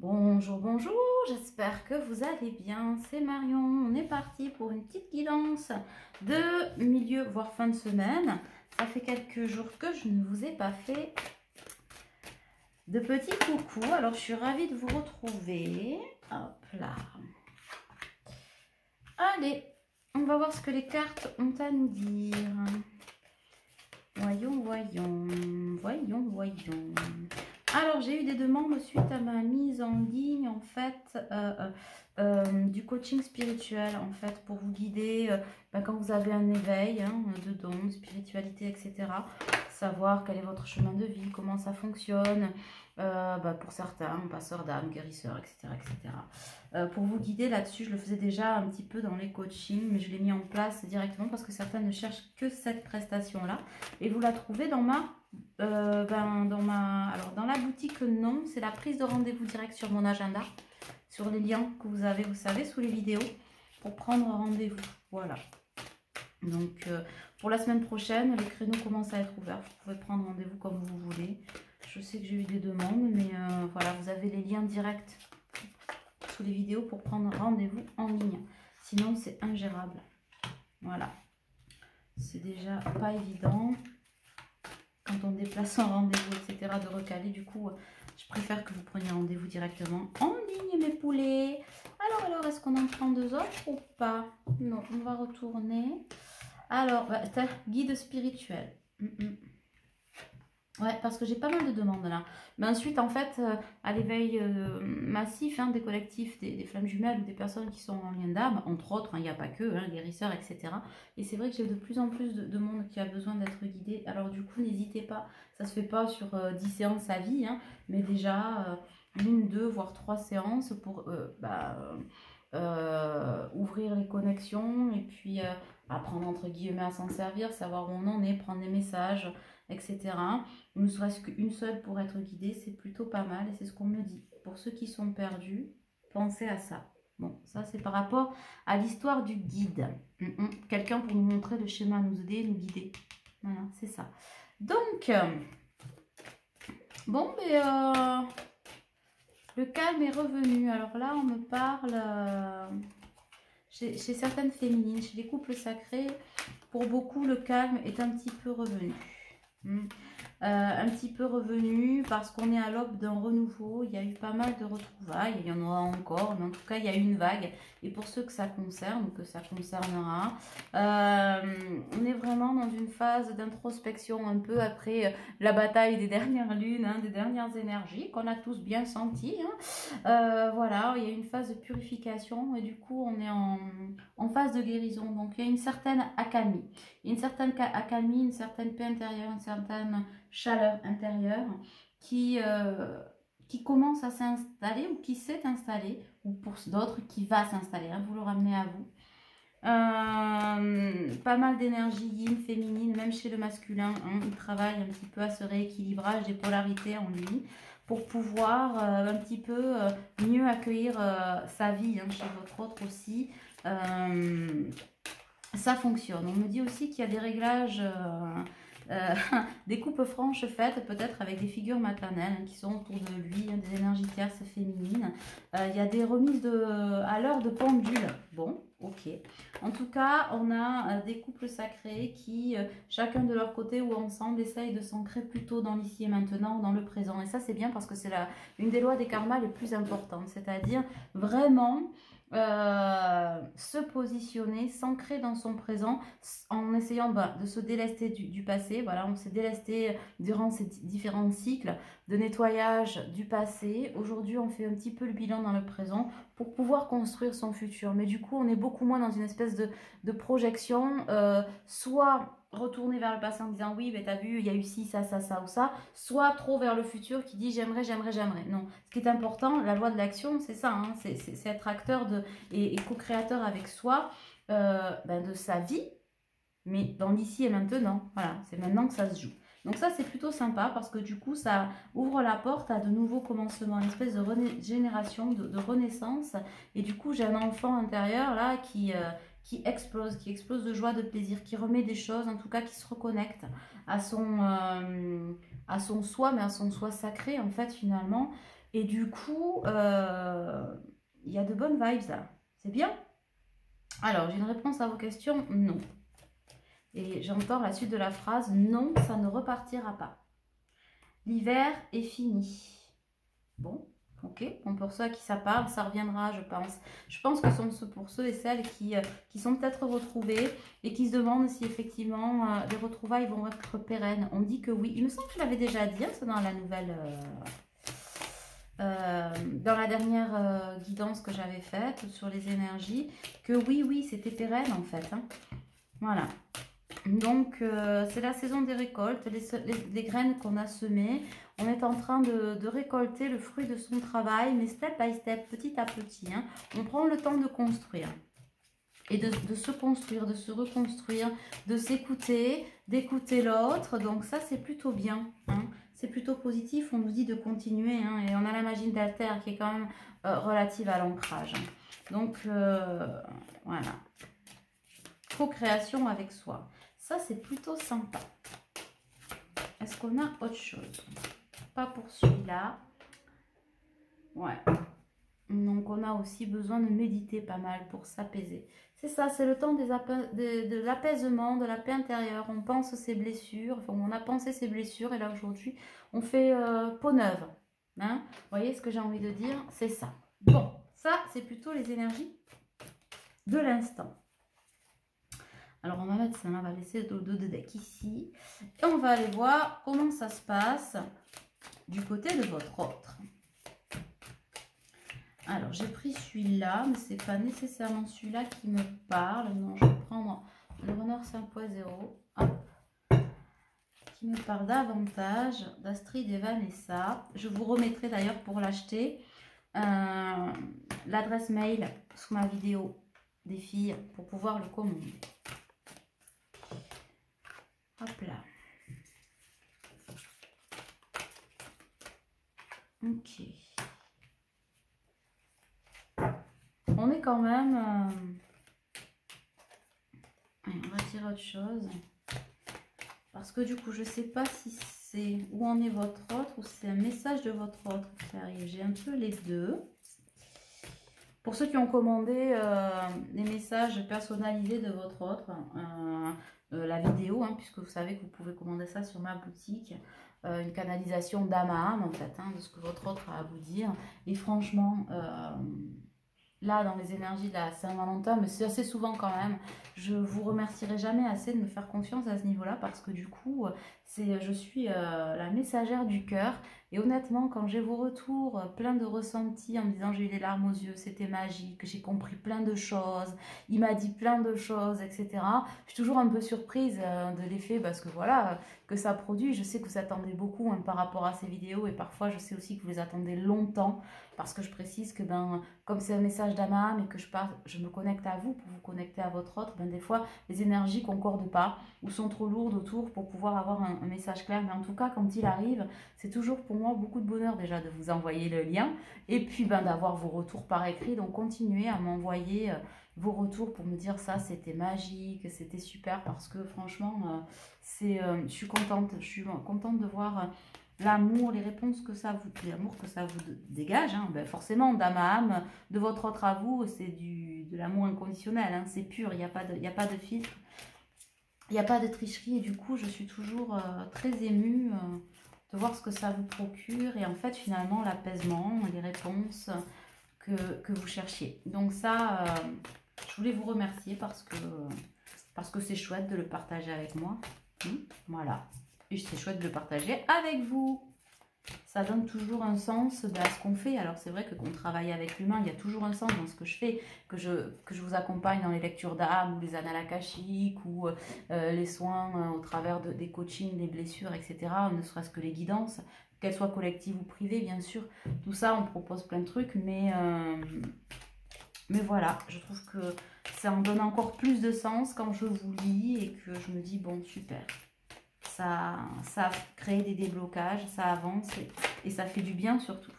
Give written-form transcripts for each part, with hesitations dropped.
Bonjour, bonjour, j'espère que vous allez bien. C'est Marion, on est parti pour une petite guidance de milieu, voire fin de semaine. Ça fait quelques jours que je ne vous ai pas fait de petits coucou. Alors, je suis ravie de vous retrouver. Hop là. Allez, on va voir ce que les cartes ont à nous dire. Voyons, voyons, voyons, voyons. Alors, j'ai eu des demandes suite à ma mise en ligne, en fait, du coaching spirituel, en fait, pour vous guider quand vous avez un éveil de dons, de spiritualité, etc. Savoir quel est votre chemin de vie, comment ça fonctionne, pour certains, passeurs d'âme, guérisseurs, etc. etc. Pour vous guider là-dessus, je le faisais déjà un petit peu dans les coachings, mais je l'ai mis en place directement parce que certains ne cherchent que cette prestation-là. Et vous la trouvez dans dans la boutique, non, c'est la prise de rendez-vous direct sur mon agenda, sur les liens que vous avez, vous savez, sous les vidéos, pour prendre rendez-vous. Voilà. Donc, pour la semaine prochaine, les créneaux commencent à être ouverts. Vous pouvez prendre rendez-vous comme vous voulez. Je sais que j'ai eu des demandes, mais voilà, vous avez les liens directs sous les vidéos pour prendre rendez-vous en ligne. Sinon, c'est ingérable. Voilà. C'est déjà pas évident. Quand on déplace un rendez-vous, etc., de recaler. Du coup, je préfère que vous preniez rendez-vous directement en ligne, mes poulets. Alors, est-ce qu'on en prend deux autres ou pas? Non, on va retourner. Alors, guide spirituel. Ouais, parce que j'ai pas mal de demandes là. Mais ensuite, en fait, à l'éveil massif des collectifs, des flammes jumelles ou des personnes qui sont en lien d'âme, entre autres, il n'y a pas que, guérisseurs, etc. Et c'est vrai que j'ai de plus en plus de monde qui a besoin d'être guidé. Alors du coup, n'hésitez pas, ça se fait pas sur 10 séances à vie, mais déjà une, deux, voire trois séances pour ouvrir les connexions et puis apprendre entre guillemets à s'en servir, savoir où on en est, prendre des messages, etc. Ne serait-ce qu'une seule pour être guidée, c'est plutôt pas mal et c'est ce qu'on me dit. Pour ceux qui sont perdus, pensez à ça. Bon, ça c'est par rapport à l'histoire du guide. Quelqu'un pour nous montrer le schéma, nous aider, nous guider. Voilà, c'est ça. Donc, bon, mais le calme est revenu. Alors là, on me parle chez certaines féminines, chez les couples sacrés, pour beaucoup, le calme est un petit peu revenu. Un petit peu revenu parce qu'on est à l'aube d'un renouveau. Il y a eu pas mal de retrouvailles, il y en aura encore, mais en tout cas il y a eu une vague. Et pour ceux que ça concerne ou que ça concernera, on est vraiment dans une phase d'introspection un peu après la bataille des dernières lunes, des dernières énergies qu'on a tous bien senti. Voilà, il y a une phase de purification et du coup on est en phase de guérison. Donc il y a une certaine accalmie. Une certaine accalmie, une certaine paix intérieure, une certaine chaleur intérieure qui commence à s'installer ou qui s'est installée, ou pour d'autres qui va s'installer, vous le ramenez à vous. Pas mal d'énergie yin, féminine, même chez le masculin, il travaille un petit peu à ce rééquilibrage des polarités en lui pour pouvoir un petit peu mieux accueillir sa vie chez votre autre aussi. Ça fonctionne. On me dit aussi qu'il y a des réglages, des coupes franches faites peut-être avec des figures maternelles qui sont autour de lui, des énergies tierces féminines. Il y a des remises à l'heure de pendule. Bon, ok. En tout cas, on a des couples sacrés qui, chacun de leur côté ou ensemble, essayent de s'ancrer plutôt dans l'ici et maintenant, dans le présent. Et ça, c'est bien parce que c'est une des lois des karmas les plus importantes. C'est-à-dire vraiment se positionner, s'ancrer dans son présent en essayant de se délester du passé. Voilà, on s'est délesté durant ces différents cycles de nettoyage du passé. Aujourd'hui, on fait un petit peu le bilan dans le présent pour pouvoir construire son futur. Mais du coup, on est beaucoup moins dans une espèce de projection, soit retourner vers le passé en disant oui, mais t'as vu, il y a eu ci, ça, ça, ça ou ça, soit trop vers le futur qui dit j'aimerais, j'aimerais, j'aimerais. Non, ce qui est important, la loi de l'action, c'est ça, c'est être acteur et co-créateur avec soi de sa vie, mais dans l'ici et maintenant. Voilà, c'est maintenant que ça se joue. Donc ça, c'est plutôt sympa parce que du coup, ça ouvre la porte à de nouveaux commencements, une espèce de régénération, de renaissance. Et du coup, j'ai un enfant intérieur là qui explose de joie, de plaisir, qui remet des choses, en tout cas qui se reconnecte à son soi, mais à son soi sacré en fait finalement. Et du coup, il y a de bonnes vibes là. C'est bien. Alors, j'ai une réponse à vos questions, non. Et j'entends la suite de la phrase, non, ça ne repartira pas. L'hiver est fini. Bon, ok. Bon, pour ceux à qui ça parle, ça reviendra, je pense. Je pense que ce sont pour ceux et celles qui sont peut-être retrouvés et qui se demandent si effectivement les retrouvailles vont être pérennes. On dit que oui. Il me semble que je l'avais déjà dit, hein, c'est dans la nouvelle... dans la dernière guidance que j'avais faite sur les énergies, que oui, c'était pérenne en fait. Hein. Voilà. Donc, c'est la saison des récoltes, les graines qu'on a semées. On est en train de récolter le fruit de son travail, mais step by step, petit à petit. Hein. On prend le temps de construire. Et de se construire, de se reconstruire, de s'écouter, d'écouter l'autre. Donc ça, c'est plutôt bien. Hein. C'est plutôt positif. On nous dit de continuer. Hein, et on a la magie d'Alter qui est quand même relative à l'ancrage. Donc, voilà. Co-création avec soi. Ça, c'est plutôt sympa. Est-ce qu'on a autre chose? Pas pour celui-là. Ouais. Donc, on a aussi besoin de méditer pas mal pour s'apaiser. C'est ça, c'est le temps de l'apaisement, de la paix intérieure. On pense ses blessures, enfin, on a pensé ses blessures et là, aujourd'hui, on fait peau neuve. Hein, vous voyez ce que j'ai envie de dire? C'est ça. Bon, ça, c'est plutôt les énergies de l'instant. Alors, on va mettre ça, on va laisser le dos de deck ici. Et on va aller voir comment ça se passe du côté de votre autre. Alors, j'ai pris celui-là, mais ce n'est pas nécessairement celui-là qui me parle. Non, je vais prendre le Renard 5.0, qui me parle davantage d'Astrid et Vanessa. Je vous remettrai d'ailleurs pour l'acheter l'adresse mail sous ma vidéo des filles pour pouvoir le commander. Hop là. Ok. On est quand même... on va tirer autre chose. Parce que du coup, je ne sais pas si c'est où en est votre autre ou c'est un message de votre autre qui arrive. J'ai un peu les deux. Pour ceux qui ont commandé les messages personnalisés de votre autre, la vidéo, hein, puisque vous savez que vous pouvez commander ça sur ma boutique, une canalisation d'âme à âme en fait, hein, de ce que votre autre a à vous dire. Et franchement, là dans les énergies de la Saint-Valentin, mais c'est assez souvent quand même, je vous remercierai jamais assez de me faire confiance à ce niveau-là parce que du coup, je suis la messagère du cœur. Et honnêtement, quand j'ai vos retours, plein de ressentis en me disant j'ai eu les larmes aux yeux, c'était magique, j'ai compris plein de choses, il m'a dit plein de choses, etc. Je suis toujours un peu surprise de l'effet parce que voilà, que ça produit. Je sais que vous attendez beaucoup hein, par rapport à ces vidéos et parfois je sais aussi que vous les attendez longtemps parce que je précise que comme c'est un message d'âme et que je me connecte à vous pour vous connecter à votre autre, des fois les énergies concordent pas ou sont trop lourdes autour pour pouvoir avoir un message clair. Mais en tout cas, quand il arrive, c'est toujours pour moi beaucoup de bonheur déjà de vous envoyer le lien et puis d'avoir vos retours par écrit. Donc continuez à m'envoyer vos retours pour me dire ça c'était magique, c'était super parce que franchement je suis contente de voir l'amour, les réponses que ça vous, l'amour que ça vous dégage. Hein. Forcément, d'âme à âme, de votre autre à vous, c'est de l'amour inconditionnel, hein. C'est pur, il n'y a pas de filtre, il n'y a pas de tricherie et du coup je suis toujours très émue de voir ce que ça vous procure et en fait finalement l'apaisement, les réponses que vous cherchiez. Donc ça, je voulais vous remercier parce que c'est chouette de le partager avec moi. Voilà. Et c'est chouette de le partager avec vous. Ça donne toujours un sens à ce qu'on fait. Alors c'est vrai que quand on travaille avec l'humain, il y a toujours un sens dans ce que je fais, que je vous accompagne dans les lectures d'âme ou les annales akashiques ou les soins au travers des coachings, des blessures, etc. Ne serait-ce que les guidances, qu'elles soient collectives ou privées, bien sûr. Tout ça, on propose plein de trucs, mais voilà, je trouve que ça en donne encore plus de sens quand je vous lis et que je me dis, bon, super. Ça crée des déblocages, ça avance et ça fait du bien surtout.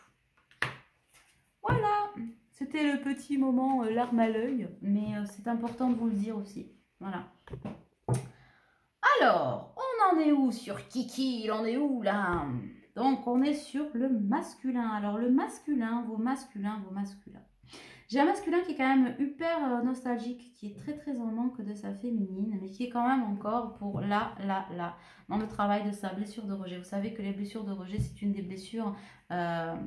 Voilà, c'était le petit moment larme à l'œil, mais c'est important de vous le dire aussi. Voilà. Alors, on en est où sur Kiki? Il en est où là? Donc, on est sur le masculin. Alors, le masculin, vos masculins. J'ai un masculin qui est quand même hyper nostalgique, qui est très très en manque de sa féminine, mais qui est quand même encore pour là, dans le travail de sa blessure de rejet. Vous savez que les blessures de rejet, c'est une des blessures, elles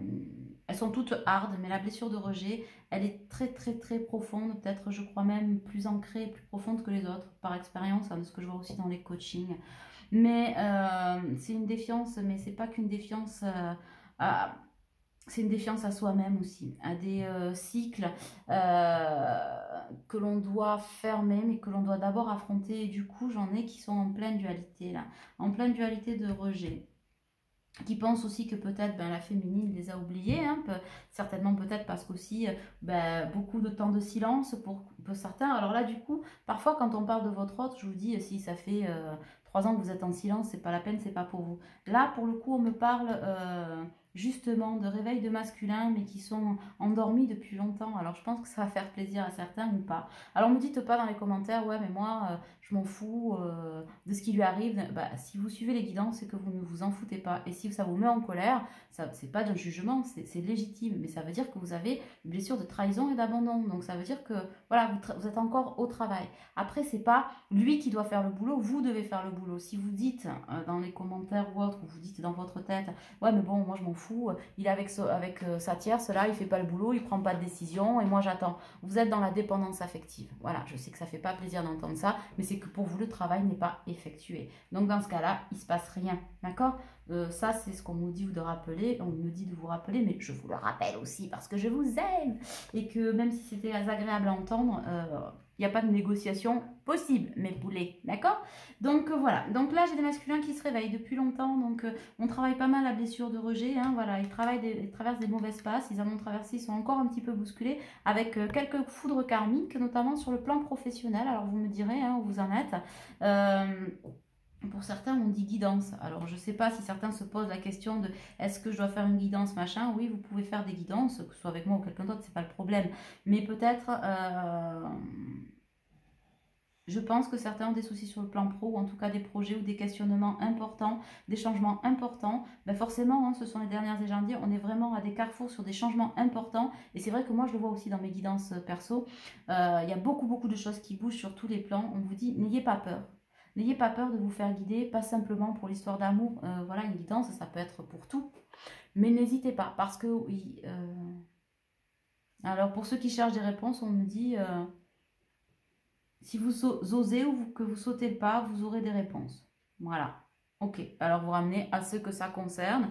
sont toutes hard, mais la blessure de rejet, elle est très très très profonde, peut-être je crois même plus ancrée, plus profonde que les autres, par expérience, hein, de ce que je vois aussi dans les coachings. Mais c'est une défiance, mais c'est pas qu'une défiance... c'est une défiance à soi-même aussi, à des cycles que l'on doit fermer, mais que l'on doit d'abord affronter. Et du coup, j'en ai qui sont en pleine dualité, là, en pleine dualité de rejet, qui pensent aussi que peut-être la féminine les a oubliés, hein, certainement peut-être parce qu'aussi beaucoup de temps de silence pour certains. Alors là, du coup, parfois quand on parle de votre autre, je vous dis, si ça fait 3 ans que vous êtes en silence, c'est pas la peine, c'est pas pour vous. Là, pour le coup, on me parle... justement de réveil de masculin mais qui sont endormis depuis longtemps. Alors je pense que ça va faire plaisir à certains ou pas. Alors me dites pas dans les commentaires, ouais mais moi je m'en fous de ce qui lui arrive. Si vous suivez les guidances, c'est que vous ne vous en foutez pas. Et si ça vous met en colère, c'est pas d'un jugement, c'est légitime, mais ça veut dire que vous avez une blessure de trahison et d'abandon. Donc ça veut dire que voilà, vous êtes encore au travail. Après, c'est pas lui qui doit faire le boulot, vous devez faire le boulot. Si vous dites dans les commentaires ou autre, ou vous dites dans votre tête, ouais mais bon, moi je m'en fous, il est avec sa tierce là, il fait pas le boulot, il prend pas de décision et moi j'attends. Vous êtes dans la dépendance affective. Voilà, je sais que ça fait pas plaisir d'entendre ça, mais c'est que pour vous le travail n'est pas effectué. Donc dans ce cas-là, il se passe rien, d'accord? Ça c'est ce qu'on nous dit de rappeler, on me dit de vous rappeler, mais je vous le rappelle aussi parce que je vous aime et que même si c'était agréable à entendre, il n'y a pas de négociation possible, mes poulets, d'accord? Donc voilà, donc là j'ai des masculins qui se réveillent depuis longtemps, donc on travaille pas mal la blessure de rejet, hein, voilà, ils traversent des mauvaises passes, ils en ont traversé, ils sont encore un petit peu bousculés, avec quelques foudres karmiques, notamment sur le plan professionnel. Alors vous me direz hein, où vous en êtes. Pour certains, on dit guidance. Alors, je ne sais pas si certains se posent la question de est-ce que je dois faire une guidance, machin. Oui, vous pouvez faire des guidances, que ce soit avec moi ou quelqu'un d'autre, c'est pas le problème. Mais peut-être, je pense que certains ont des soucis sur le plan pro, ou en tout cas des projets ou des questionnements importants, des changements importants. Forcément, hein, ce sont les dernières énergies, on est vraiment à des carrefours sur des changements importants. Et c'est vrai que moi, je le vois aussi dans mes guidances perso. Il y a beaucoup de choses qui bougent sur tous les plans. On vous dit, n'ayez pas peur. N'ayez pas peur de vous faire guider, pas simplement pour l'histoire d'amour. Voilà, une guidance, ça peut être pour tout. Mais n'hésitez pas, parce que oui. Alors, pour ceux qui cherchent des réponses, on me dit, si vous osez ou que vous sautez le pas, vous aurez des réponses. Voilà. Ok, alors vous ramenez à ceux que ça concerne.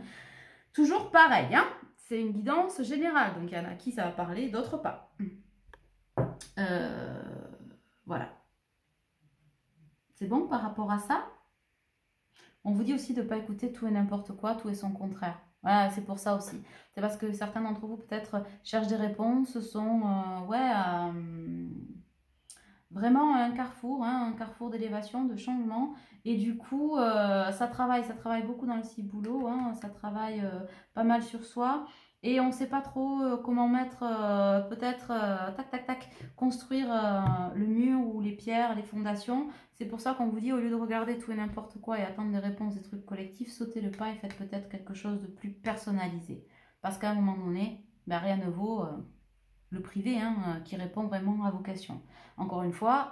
Toujours pareil, hein. C'est une guidance générale, donc il y en a qui ça va parler, d'autres pas. Voilà. C'est bon par rapport à ça? On vous dit aussi de ne pas écouter tout et n'importe quoi, tout et son contraire. Voilà, c'est pour ça aussi. C'est parce que certains d'entre vous peut-être cherchent des réponses, sont vraiment un carrefour, hein, un carrefour d'élévation, de changement. Et du coup, ça travaille beaucoup dans le ciboulot, hein, ça travaille pas mal sur soi. Et on ne sait pas trop comment mettre, peut-être, construire le mur ou les pierres, les fondations. C'est pour ça qu'on vous dit, au lieu de regarder tout et n'importe quoi et attendre des réponses, des trucs collectifs, sautez le pas et faites peut-être quelque chose de plus personnalisé. Parce qu'à un moment donné, rien ne vaut le privé hein, qui répond vraiment à vos questions. Encore une fois,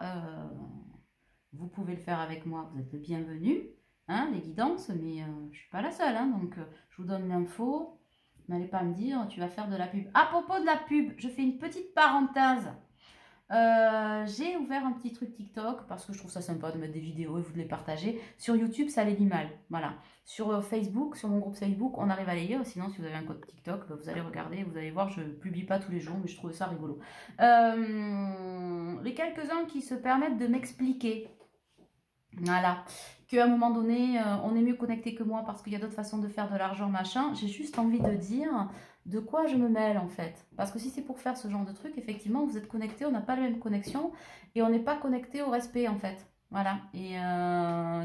vous pouvez le faire avec moi, vous êtes le bienvenu, hein, les guidances, mais je ne suis pas la seule. Hein, donc, je vous donne l'info. N'allez pas me dire, tu vas faire de la pub. À propos de la pub, je fais une petite parenthèse. J'ai ouvert un petit truc TikTok parce que je trouve ça sympa de mettre des vidéos et vous de les partager. Sur YouTube, ça les lit mal. Voilà. Sur Facebook, sur mon groupe Facebook, on arrive à les lire. Sinon, si vous avez un code TikTok, vous allez regarder, vous allez voir, je ne publie pas tous les jours, mais je trouve ça rigolo. Les quelques-uns qui se permettent de m'expliquer. Voilà, qu'à un moment donné, on est mieux connecté que moi parce qu'il y a d'autres façons de faire de l'argent, machin. J'ai juste envie de dire de quoi je me mêle en fait. Parce que si c'est pour faire ce genre de truc, effectivement, vous êtes connecté, on n'a pas la même connexion et on n'est pas connecté au respect en fait. Voilà, et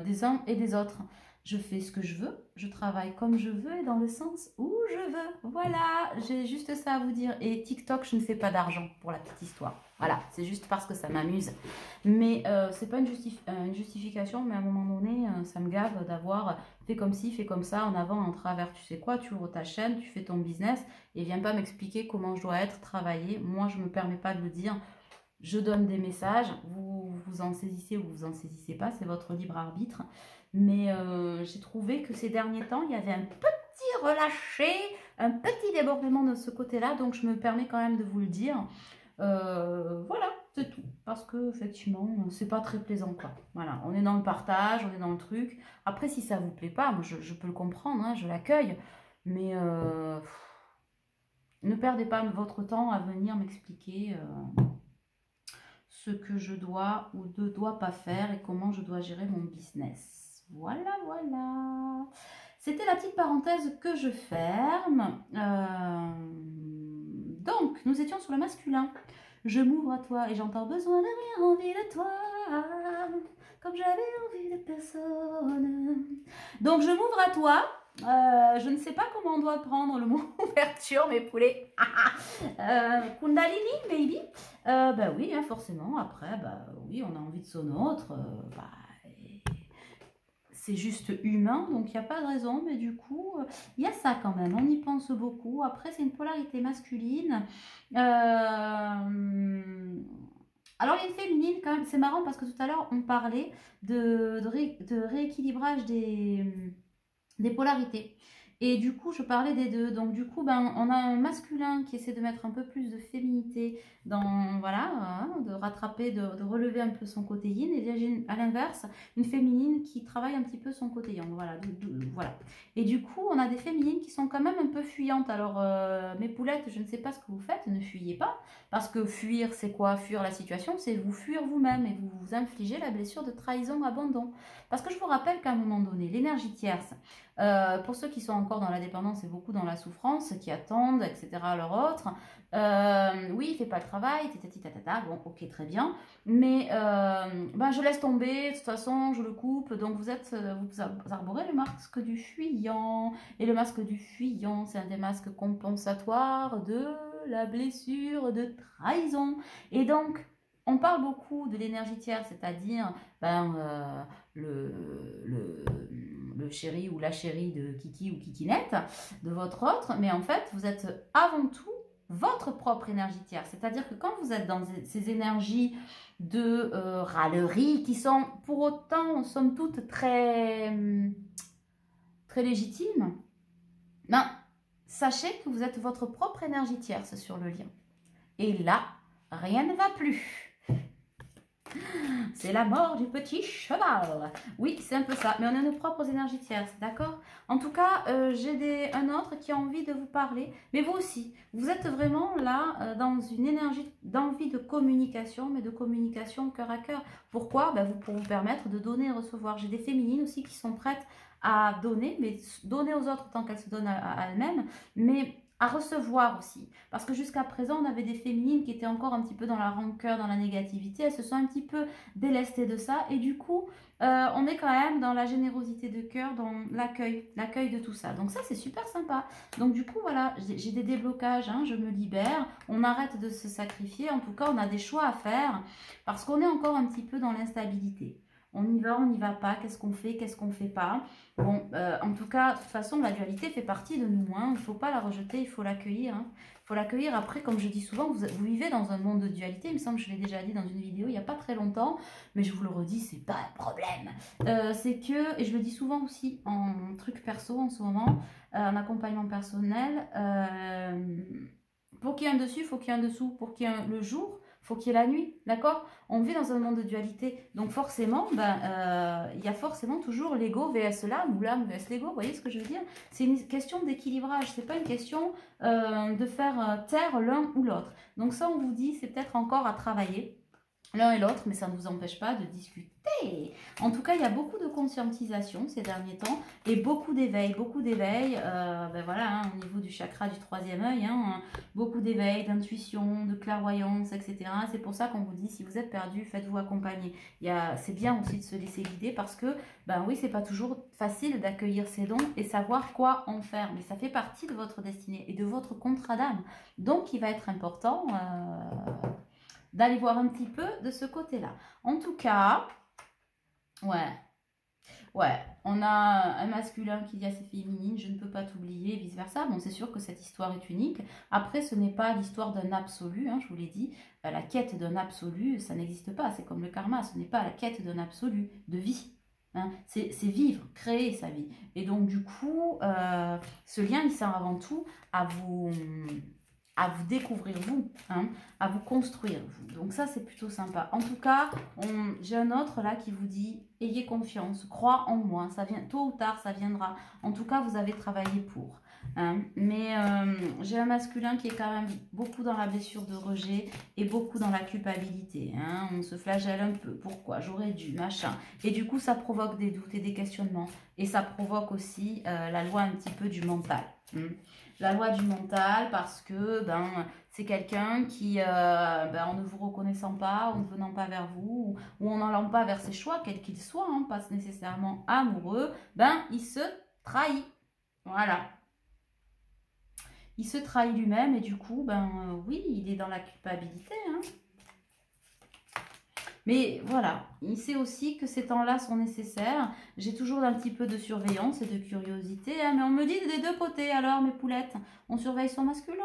des uns et des autres. je fais ce que je veux, je travaille comme je veux et dans le sens où je veux. Voilà, j'ai juste ça à vous dire. Et TikTok, je ne fais pas d'argent pour la petite histoire. Voilà, c'est juste parce que ça m'amuse. Mais c'est pas une justification, mais à un moment donné, ça me gave d'avoir fait comme ci, fait comme ça, en avant, en travers. Tu sais quoi, tu ouvres ta chaîne, tu fais ton business et viens pas m'expliquer comment je dois être, travailler. Moi, je me permets pas de le dire. Je donne des messages, vous vous en saisissez ou vous en saisissez pas, c'est votre libre arbitre. Mais j'ai trouvé que ces derniers temps, il y avait un petit relâché, un petit débordement de ce côté-là, donc je me permets quand même de vous le dire. Voilà, c'est tout. Parce que effectivement, c'est pas très plaisant, quoi. Voilà, on est dans le partage, on est dans le truc. Après, si ça vous plaît pas, moi je peux le comprendre, hein, je l'accueille. Mais ne perdez pas votre temps à venir m'expliquer ce que je dois ou ne dois pas faire et comment je dois gérer mon business. Voilà, voilà. C'était la petite parenthèse que je ferme. Donc, nous étions sur le masculin. Je m'ouvre à toi et j'entends besoin d'avoir envie de toi, comme j'avais envie de personne. Donc, je m'ouvre à toi. Je ne sais pas comment on doit prendre le mot ouverture, mes poulets. Kundalini, maybe. Bah oui, hein, forcément. Après, bah oui, on a envie de son autre. C'est juste humain, donc il n'y a pas de raison. Mais du coup, il y a ça quand même. On y pense beaucoup. Après, c'est une polarité masculine. Alors, il y a une féminine quand même. C'est marrant parce que tout à l'heure, on parlait de rééquilibrage des polarités. Et du coup, je parlais des deux. Donc, du coup, ben, on a un masculin qui essaie de mettre un peu plus de féminité dans, voilà, de rattraper, de relever un peu son côté yin. Et à l'inverse, une féminine qui travaille un petit peu son côté yang. Voilà, voilà. Et du coup, on a des féminines qui sont quand même un peu fuyantes. Alors, mes poulettes, je ne sais pas ce que vous faites, ne fuyez pas. Parce que fuir, c'est quoi? Fuir la situation, c'est vous fuir vous-même et vous infliger la blessure de trahison, abandon. Parce que je vous rappelle qu'à un moment donné, l'énergie tierce, pour ceux qui sont encore dans la dépendance et beaucoup dans la souffrance, qui attendent, etc., leur autre, oui, il fait pas le travail, bon, ok, très bien, mais ben, je laisse tomber, de toute façon, je le coupe, donc vous arborez le masque du fuyant, et le masque du fuyant, c'est un des masques compensatoires de la blessure de trahison, et donc, on parle beaucoup de l'énergie tierce, c'est-à-dire ben, le chéri ou la chérie de Kiki ou Kikinette, de votre autre, mais en fait, vous êtes avant tout votre propre énergie tierce. C'est-à-dire que quand vous êtes dans ces énergies de râlerie, qui sont pour autant, somme toute, très légitimes, ben, sachez que vous êtes votre propre énergie tierce sur le lien. Et là, rien ne va plus. C'est la mort du petit cheval. Oui, c'est un peu ça. Mais on a nos propres énergies tierces, d'accord? En tout cas, j'ai un autre qui a envie de vous parler. Mais vous aussi, vous êtes vraiment là dans une énergie d'envie de communication, mais de communication cœur à cœur. Pourquoi? Ben, pour vous permettre de donner et recevoir. J'ai des féminines aussi qui sont prêtes à donner, mais donner aux autres tant qu'elles se donnent à elles-mêmes. Mais à recevoir aussi. Parce que jusqu'à présent, on avait des féminines qui étaient encore un petit peu dans la rancœur, dans la négativité. Elles se sont un petit peu délestées de ça. Et du coup, on est quand même dans la générosité de cœur, dans l'accueil de tout ça. Donc ça, c'est super sympa. Donc du coup, voilà, j'ai des déblocages, hein, je me libère. On arrête de se sacrifier. En tout cas, on a des choix à faire parce qu'on est encore un petit peu dans l'instabilité. On y va pas, qu'est-ce qu'on fait pas. Bon, en tout cas, de toute façon, la dualité fait partie de nous. Hein. Il ne faut pas la rejeter, il faut l'accueillir. Hein. Il faut l'accueillir. Après, comme je dis souvent, vous vivez dans un monde de dualité. Il me semble que je l'ai déjà dit dans une vidéo il n'y a pas très longtemps. Mais je vous le redis, c'est pas un problème. C'est que, et je le dis souvent aussi en truc perso en ce moment, en accompagnement personnel, pour qu'il y ait un dessus, il faut qu'il y ait un dessous. Pour qu'il y ait le jour, faut qu'il y ait la nuit, d'accord? On vit dans un monde de dualité, donc forcément, ben, y a forcément toujours l'ego vs l'âme, ou l'âme vs l'ego, vous voyez ce que je veux dire? C'est une question d'équilibrage, c'est pas une question de faire taire l'un ou l'autre. Donc ça, on vous dit, c'est peut-être encore à travailler. l'un et l'autre, mais ça ne vous empêche pas de discuter. En tout cas, il y a beaucoup de conscientisation ces derniers temps et beaucoup d'éveil, ben voilà, hein, au niveau du chakra du troisième œil, hein, beaucoup d'éveil, d'intuition, de clairvoyance, etc. C'est pour ça qu'on vous dit, si vous êtes perdu, faites-vous accompagner. C'est bien aussi de se laisser guider parce que, ben oui, c'est pas toujours facile d'accueillir ces dons et savoir quoi en faire, mais ça fait partie de votre destinée et de votre contrat d'âme. Donc, il va être important d'aller voir un petit peu de ce côté-là. En tout cas, ouais, on a un masculin qui dit assez féminine, je ne peux pas t'oublier, vice-versa. Bon, c'est sûr que cette histoire est unique. Après, ce n'est pas l'histoire d'un absolu, hein, je vous l'ai dit. La quête d'un absolu, ça n'existe pas. C'est comme le karma, ce n'est pas la quête d'un absolu de vie. Hein. C'est vivre, créer sa vie. Et donc, du coup, ce lien, il sert avant tout à vous découvrir vous, hein, à vous construire vous. Donc ça, c'est plutôt sympa. En tout cas, j'ai un autre là qui vous dit, ayez confiance, crois en moi, ça vient tôt ou tard, ça viendra. En tout cas, vous avez travaillé pour. Hein. Mais j'ai un masculin qui est quand même beaucoup dans la blessure de rejet et beaucoup dans la culpabilité. Hein. On se flagelle un peu. Pourquoi? J'aurais dû, machin. Et du coup, ça provoque des doutes et des questionnements. Et ça provoque aussi la loi un petit peu du mental. Hein. La loi du mental parce que c'est quelqu'un qui, en ne vous reconnaissant pas, en ne venant pas vers vous, ou en n'allant pas vers ses choix, quels qu'ils soient, hein, pas nécessairement amoureux, il se trahit. Voilà. Il se trahit lui-même et du coup, oui, il est dans la culpabilité, hein. Mais voilà, il sait aussi que ces temps-là sont nécessaires. J'ai toujours un petit peu de surveillance et de curiosité. Hein, mais on me dit des deux côtés, alors mes poulettes, on surveille son masculin.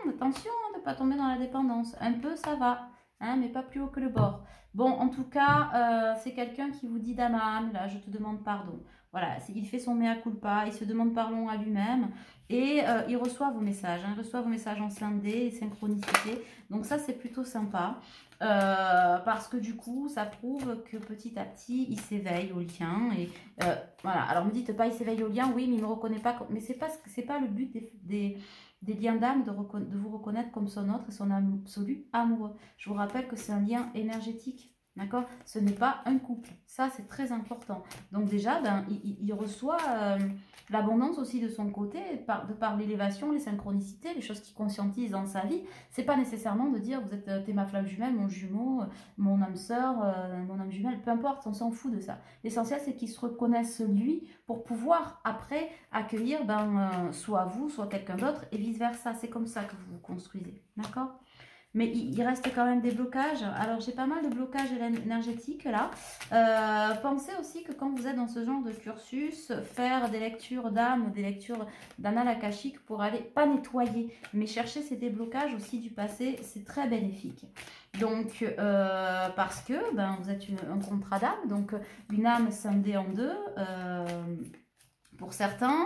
Attention de ne pas tomber dans la dépendance. Un peu, ça va, hein, mais pas plus haut que le bord. Bon, en tout cas, c'est quelqu'un qui vous dit d'âme à âme, là, je te demande pardon. Voilà, il fait son mea culpa, il se demande pardon à lui-même et il reçoit vos messages. Hein, il reçoit vos messages en scindé et synchronicité. Donc ça, c'est plutôt sympa. Parce que du coup, ça prouve que petit à petit, il s'éveille au lien. Et voilà. Alors, me dites pas, il s'éveille au lien, oui, mais il ne me reconnaît pas. Mais c'est pas le but des liens d'âme de vous reconnaître comme son autre et son absolu amoureux. Je vous rappelle que c'est un lien énergétique. D'accord? Ce n'est pas un couple. Ça, c'est très important. Donc déjà, il reçoit l'abondance aussi de son côté, de par l'élévation, les synchronicités, les choses qu'il conscientise dans sa vie. C'est pas nécessairement de dire, t'es ma flamme jumelle, mon jumeau, mon âme sœur, mon âme jumelle, peu importe, on s'en fout de ça. L'essentiel, c'est qu'il se reconnaisse lui pour pouvoir après accueillir soit vous, soit quelqu'un d'autre et vice-versa. C'est comme ça que vous vous construisez. D'accord? Mais il reste quand même des blocages. Alors, j'ai pas mal de blocages énergétiques là. Pensez aussi que quand vous êtes dans ce genre de cursus, faire des lectures d'âme, des lectures d'annales akashiques pour aller, pas nettoyer, mais chercher ces déblocages aussi du passé, c'est très bénéfique. Donc, parce que vous êtes un contrat d'âme, donc une âme scindée en deux. Pour certains,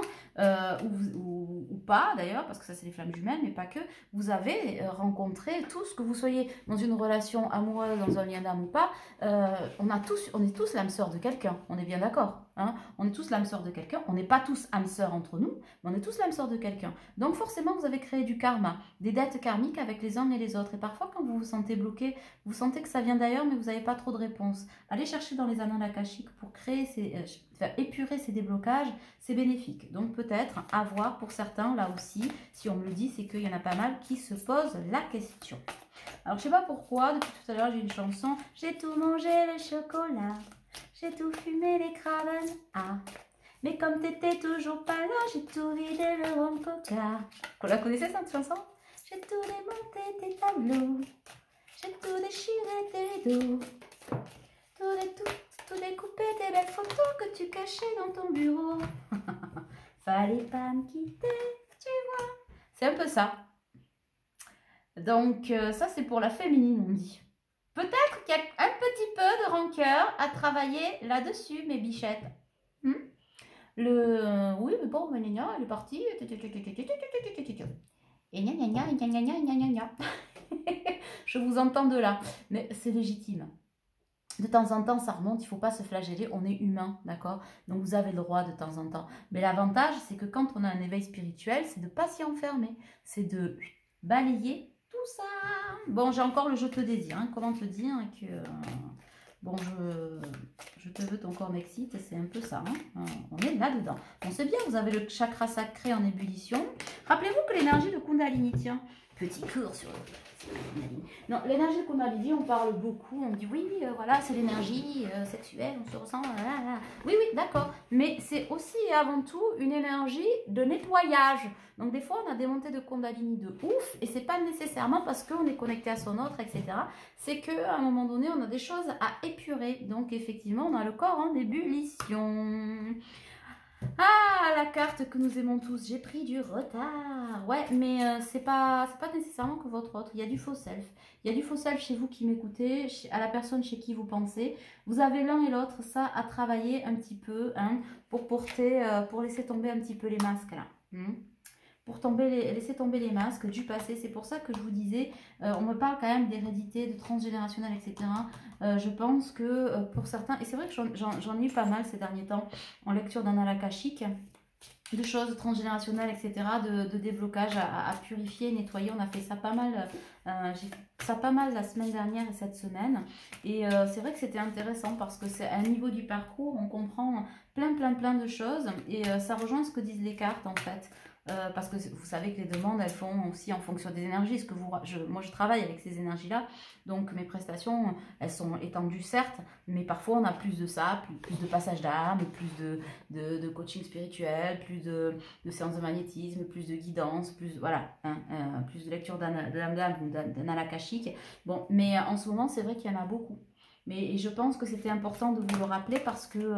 ou pas d'ailleurs, parce que ça c'est les flammes jumelles, mais pas que, vous avez rencontré tous, que vous soyez dans une relation amoureuse, dans un lien d'âme ou pas, on est tous l'âme sœur de quelqu'un, on est bien d'accord, hein, on est tous l'âme sœur de quelqu'un, on n'est pas tous âme sœur entre nous, mais on est tous l'âme sœur de quelqu'un. Donc forcément vous avez créé du karma, des dettes karmiques avec les uns et les autres, et parfois quand vous vous sentez bloqué, vous sentez que ça vient d'ailleurs, mais vous n'avez pas trop de réponses. Allez chercher dans les annales akashiques pour créer épurer ces déblocages, c'est bénéfique. Donc peut-être à voir pour certains, là aussi, si on me le dit, c'est qu'il y en a pas mal qui se posent la question. Alors je sais pas pourquoi, depuis tout à l'heure j'ai une chanson, j'ai tout mangé le chocolat, j'ai tout fumé les cravanes, ah. Mais comme t'étais toujours pas là, j'ai tout vidé le rhum coca. Vous la connaissez cette chanson? J'ai tout démonté tes tableaux, j'ai tout déchiré tes rideaux, tout découpé tes belles photos que tu cachais dans ton bureau. Fallait pas me quitter, tu vois. C'est un peu ça. Donc, ça, c'est pour la féminine, on dit. Peut-être qu'il y a un petit peu de rancœur à travailler là-dessus, mes bichettes. Oui, mais bon, elle est partie. Et gna gna gna gna gna gna gna gna. Je vous entends de là. Mais c'est légitime. De temps en temps, ça remonte, il ne faut pas se flageller, on est humain, d'accord? Donc vous avez le droit de temps en temps. Mais l'avantage, c'est que quand on a un éveil spirituel, c'est de ne pas s'y enfermer. C'est de balayer tout ça. Bon, j'ai encore le je te désire. Hein. Comment te dire que... bon, je te veux, ton corps m'excite, c'est un peu ça. Hein. On est là-dedans. Bon, c'est bien, vous avez le chakra sacré en ébullition. Rappelez-vous que l'énergie de Kundalini, tiens, petit cours sur Kundalini. Non, l'énergie de Kundalini, on parle beaucoup, on dit oui, voilà, c'est l'énergie sexuelle, on se ressent, là. Oui, d'accord. Mais c'est aussi et avant tout une énergie de nettoyage. Donc des fois, on a des montées de Kundalini de ouf, et c'est pas nécessairement parce qu'on est connecté à son autre, etc. C'est qu'à un moment donné, on a des choses à épurer. Donc effectivement, on a le corps en ébullition. Ah, la carte que nous aimons tous, j'ai pris du retard. Ouais, mais c'est pas nécessairement que votre autre. Il y a du faux self. Il y a du faux self chez vous qui m'écoutez, à la personne chez qui vous pensez. Vous avez l'un et l'autre ça à travailler un petit peu hein, pour porter, pour laisser tomber un petit peu les masques là. Pour laisser tomber les masques du passé. C'est pour ça que je vous disais, on me parle quand même d'hérédité, de transgénérationnel, etc. Je pense que pour certains, et c'est vrai que j'en ai eu pas mal ces derniers temps en lecture d'annales akashiques, de choses transgénérationnelles, etc., de déblocage à purifier, nettoyer. On a fait ça pas mal, j'ai fait ça pas mal la semaine dernière et cette semaine. Et c'est vrai que c'était intéressant parce que c'est à un niveau du parcours, on comprend plein de choses et ça rejoint ce que disent les cartes en fait. Parce que vous savez que les demandes, elles font aussi en fonction des énergies. Moi, je travaille avec ces énergies-là. Donc, mes prestations, elles sont étendues, certes. Mais parfois, on a plus de ça, plus de passage d'âme, plus de coaching spirituel, plus de séances de magnétisme, plus de guidance, plus, voilà, plus de lecture d'âme ou d'annales akashiques. Bon, mais en ce moment, c'est vrai qu'il y en a beaucoup. Mais je pense que c'était important de vous le rappeler parce que...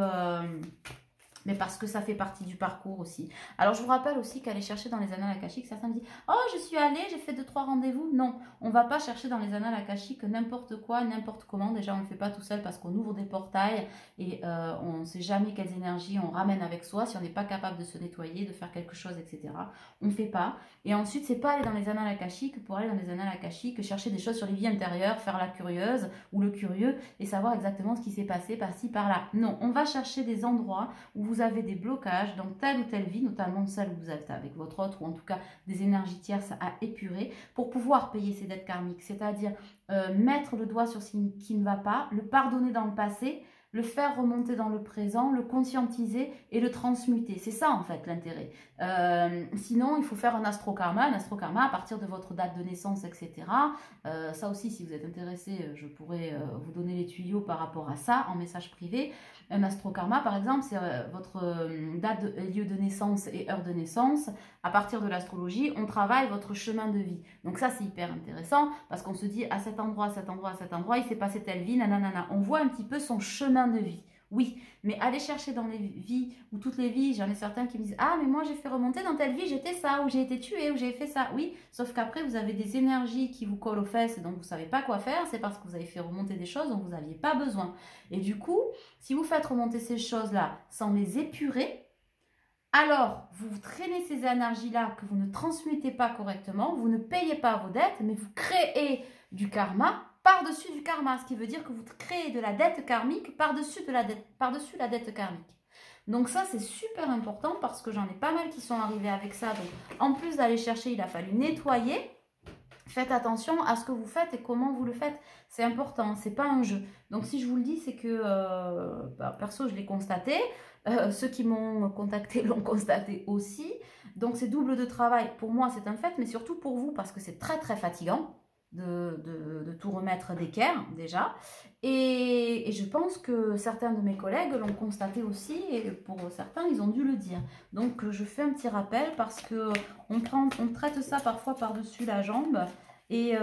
mais parce que ça fait partie du parcours aussi. Alors, je vous rappelle aussi qu'aller chercher dans les annales akashiques, certains me disent « Oh, je suis allée, j'ai fait 2-3 rendez-vous. » Non, on ne va pas chercher dans les annales akashiques n'importe quoi, n'importe comment. Déjà, on ne le fait pas tout seul parce qu'on ouvre des portails et on ne sait jamais quelles énergies on ramène avec soi. Si on n'est pas capable de se nettoyer, de faire quelque chose, etc., on ne fait pas. Et ensuite, c'est pas aller dans les annales akashiques pour aller dans les annales akashiques, chercher des choses sur les vies intérieures, faire la curieuse ou le curieux et savoir exactement ce qui s'est passé par-ci, par-là. Non, on va chercher des endroits où vous avez des blocages dans telle ou telle vie, notamment celle où vous êtes avec votre autre, ou en tout cas des énergies tierces à épurer, pour pouvoir payer ces dettes karmiques, c'est-à-dire mettre le doigt sur ce qui ne va pas, le pardonner dans le passé, le faire remonter dans le présent, le conscientiser et le transmuter. C'est ça en fait l'intérêt. Sinon, il faut faire un astrokarma à partir de votre date de naissance, etc. Ça aussi, si vous êtes intéressé, je pourrais vous donner les tuyaux par rapport à ça en message privé. Un astrokarma, par exemple, c'est votre date, lieu de naissance et heure de naissance. À partir de l'astrologie, on travaille votre chemin de vie. Donc ça, c'est hyper intéressant parce qu'on se dit à cet endroit, il s'est passé telle vie, nanana. On voit un petit peu son chemin de vie. Oui, mais aller chercher dans les vies, ou toutes les vies, j'en ai certains qui me disent « Ah, mais moi j'ai fait remonter dans telle vie, j'étais ça, ou j'ai été tuée, ou j'ai fait ça. » Oui, sauf qu'après vous avez des énergies qui vous collent aux fesses, donc vous ne savez pas quoi faire, c'est parce que vous avez fait remonter des choses dont vous n'aviez pas besoin. Et du coup, si vous faites remonter ces choses-là sans les épurer, alors vous traînez ces énergies-là que vous ne transmutez pas correctement, vous ne payez pas vos dettes, mais vous créez du karma par-dessus du karma, ce qui veut dire que vous créez de la dette karmique par-dessus la dette karmique. Donc ça, c'est super important parce que j'en ai pas mal qui sont arrivés avec ça. Donc, en plus d'aller chercher, il a fallu nettoyer. Faites attention à ce que vous faites et comment vous le faites. C'est important, c'est pas un jeu. Donc si je vous le dis, c'est que, perso, je l'ai constaté. Ceux qui m'ont contacté l'ont constaté aussi. Donc c'est double de travail. Pour moi, c'est un fait, mais surtout pour vous parce que c'est très fatigant. De tout remettre d'équerre déjà et je pense que certains de mes collègues l'ont constaté aussi et pour certains ils ont dû le dire, donc je fais un petit rappel parce que on traite ça parfois par-dessus la jambe et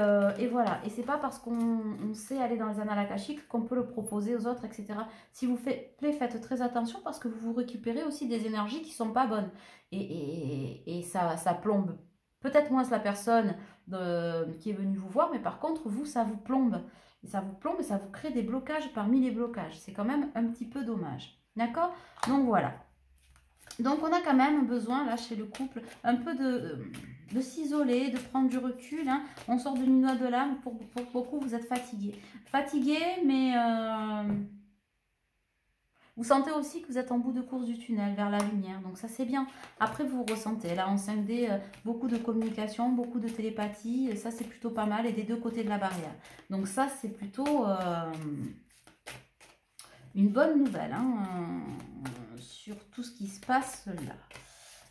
voilà, et c'est pas parce qu'on sait aller dans les annales akashiques qu'on peut le proposer aux autres, etc. Si vous faites très attention parce que vous récupérez aussi des énergies qui sont pas bonnes et ça plombe peut-être moins la personne qui est venue vous voir, mais par contre, vous, ça vous plombe. Et ça vous plombe et ça vous crée des blocages parmi les blocages. C'est quand même un petit peu dommage. D'accord? Donc voilà. Donc on a quand même besoin, là, chez le couple, un peu de s'isoler, de prendre du recul. Hein. On sort d'une noix de l'âme. Pour beaucoup, vous êtes fatigué. Fatigué, mais... Vous sentez aussi que vous êtes en bout de course du tunnel vers la lumière. Donc ça, c'est bien. Après, vous ressentez. Là, en 5D, beaucoup de communication, beaucoup de télépathie. Ça, c'est plutôt pas mal. Et des deux côtés de la barrière. Donc ça, c'est plutôt une bonne nouvelle hein, sur tout ce qui se passe là.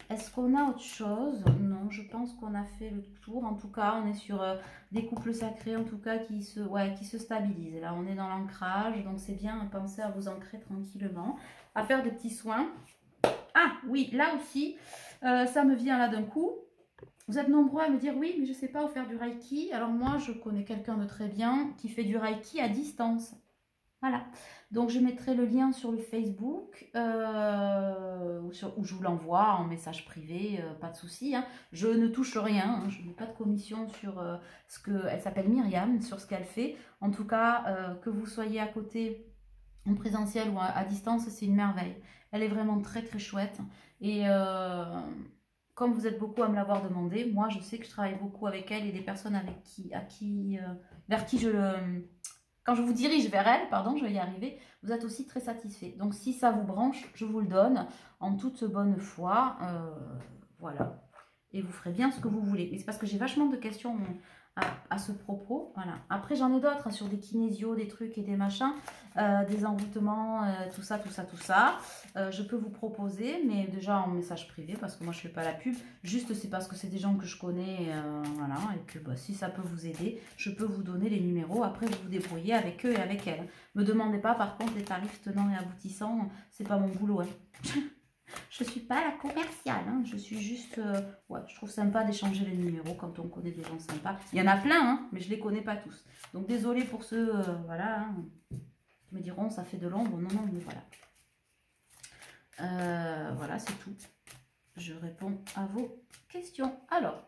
Est-ce qu'on a autre chose? Non, je pense qu'on a fait le tour. En tout cas, on est sur des couples sacrés, en tout cas, qui se stabilisent. Là, on est dans l'ancrage, donc c'est bien. Pensez à vous ancrer tranquillement, à faire des petits soins. Ah, oui, là aussi, ça me vient là d'un coup. Vous êtes nombreux à me dire, oui, mais je ne sais pas où faire du Reiki. Alors moi, je connais quelqu'un de très bien qui fait du Reiki à distance. Voilà, donc je mettrai le lien sur le Facebook où je vous l'envoie en message privé, pas de souci. Hein. Je ne touche rien, hein, je n'ai pas de commission sur ce que... Elle s'appelle Myriam, sur ce qu'elle fait. En tout cas, que vous soyez à côté en présentiel ou à distance, c'est une merveille. Elle est vraiment très très chouette. Et comme vous êtes beaucoup à me l'avoir demandé, moi je sais que je travaille beaucoup avec elle et des personnes vers qui je le... Quand je vous dirige vers elle, pardon, je vais y arriver, vous êtes aussi très satisfait. Donc, si ça vous branche, je vous le donne en toute bonne foi. Voilà. Et vous ferez bien ce que vous voulez. Et c'est parce que j'ai vachement de questions à ce propos. Voilà. Après, j'en ai d'autres hein, sur des kinésios, des trucs et des machins, des envoûtements, tout ça, tout ça, tout ça. Je peux vous proposer, mais déjà en message privé, parce que moi, je ne fais pas la pub. Juste, c'est parce que c'est des gens que je connais, voilà, et que bah, si ça peut vous aider, je peux vous donner les numéros. Après, vous vous débrouillez avec eux et avec elles. Me demandez pas, par contre, les tarifs tenants et aboutissants, c'est pas mon boulot. Hein. Je ne suis pas la commerciale, hein. Je suis juste... ouais, je trouve sympa d'échanger les numéros quand on connaît des gens sympas. Il y en a plein, hein, mais je ne les connais pas tous. Donc, désolé pour ceux, voilà, hein, qui me diront, ça fait de l'ombre. Non, non, mais voilà. Voilà, c'est tout. Je réponds à vos questions. Alors,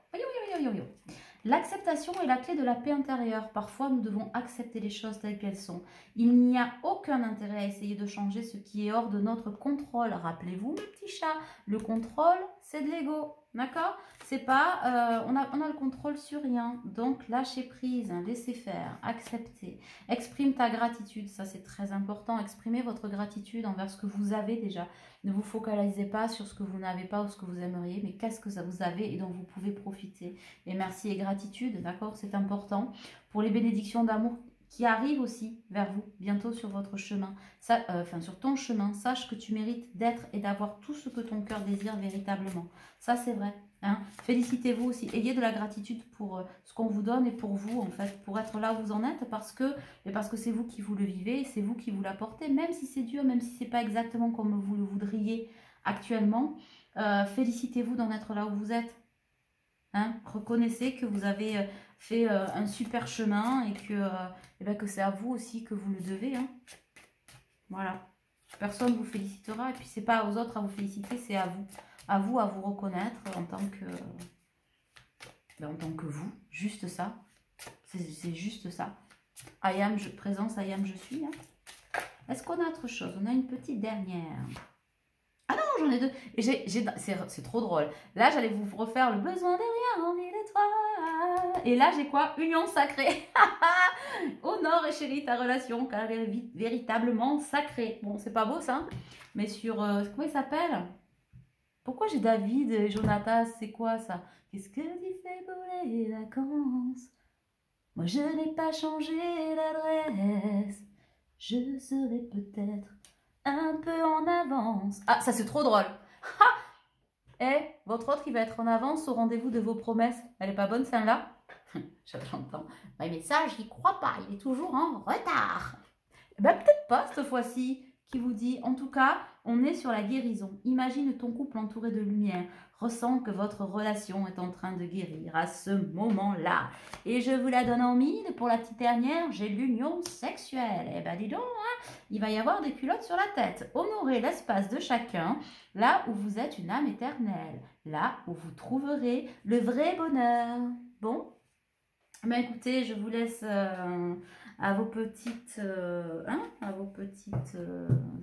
l'acceptation est la clé de la paix intérieure. Parfois, nous devons accepter les choses telles qu'elles sont. Il n'y a aucun intérêt à essayer de changer ce qui est hors de notre contrôle. Rappelez-vous, mes petits chats, le contrôle, c'est de l'ego. D'accord? C'est pas... on a le contrôle sur rien. Donc, lâchez prise, hein, laissez faire, acceptez. Exprime ta gratitude, ça c'est très important. Exprimez votre gratitude envers ce que vous avez déjà. Ne vous focalisez pas sur ce que vous n'avez pas ou ce que vous aimeriez, mais qu'est-ce que ça vous avez et dont vous pouvez profiter. Et merci et gratitude, d'accord? C'est important. Pour les bénédictions d'amour qui arrivent aussi vers vous, bientôt sur votre chemin, sur ton chemin, sache que tu mérites d'être et d'avoir tout ce que ton cœur désire véritablement. Ça, c'est vrai. Hein. Félicitez-vous aussi. Ayez de la gratitude pour ce qu'on vous donne et pour vous, en fait, pour être là où vous en êtes, parce que c'est vous qui vous le vivez, c'est vous qui vous l'apportez, même si c'est dur, même si c'est pas exactement comme vous le voudriez actuellement. Félicitez-vous d'en être là où vous êtes. Hein. Reconnaissez que vous avez fait un super chemin et que c'est à vous aussi que vous le devez. Hein. Voilà. Personne ne vous félicitera et puis c'est pas aux autres à vous féliciter, c'est à vous. À vous à vous reconnaître en tant que vous. Juste ça. C'est juste ça. I am, présence, I am, je suis. Hein. Est-ce qu'on a autre chose? On a une petite dernière. Ah non, j'en ai deux. C'est trop drôle. Là, j'allais vous refaire le besoin de rien en mille et toi. Et là, j'ai quoi? Union sacrée. Honore et chérie ta relation, car elle est véritablement sacrée. Bon, c'est pas beau ça. Mais sur... comment il s'appelle? Pourquoi j'ai David et Jonathan? C'est quoi ça? Qu'est-ce que tu fais pour les vacances? Moi, je n'ai pas changé d'adresse. Je serai peut-être un peu en avance. Ah, ça c'est trop drôle. Et votre autre, il va être en avance au rendez-vous de vos promesses. Elle est pas bonne celle-là? J'entends. Ouais, mais ça, j'y crois pas. Il est toujours en retard. Ben, peut-être pas cette fois-ci. Qui vous dit, en tout cas, on est sur la guérison. Imagine ton couple entouré de lumière. Ressens que votre relation est en train de guérir à ce moment-là. Et je vous la donne en mille. Pour la petite dernière, j'ai l'union sexuelle. Eh ben dis donc, hein, il va y avoir des culottes sur la tête. Honorez l'espace de chacun, là où vous êtes une âme éternelle. Là où vous trouverez le vrai bonheur. Bon, ben écoutez, je vous laisse... à vos petites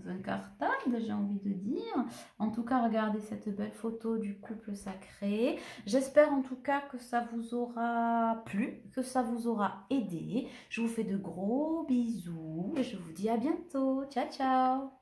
incartades, j'ai envie de dire. En tout cas, regardez cette belle photo du couple sacré. J'espère en tout cas que ça vous aura plu, que ça vous aura aidé. Je vous fais de gros bisous et je vous dis à bientôt. Ciao, ciao!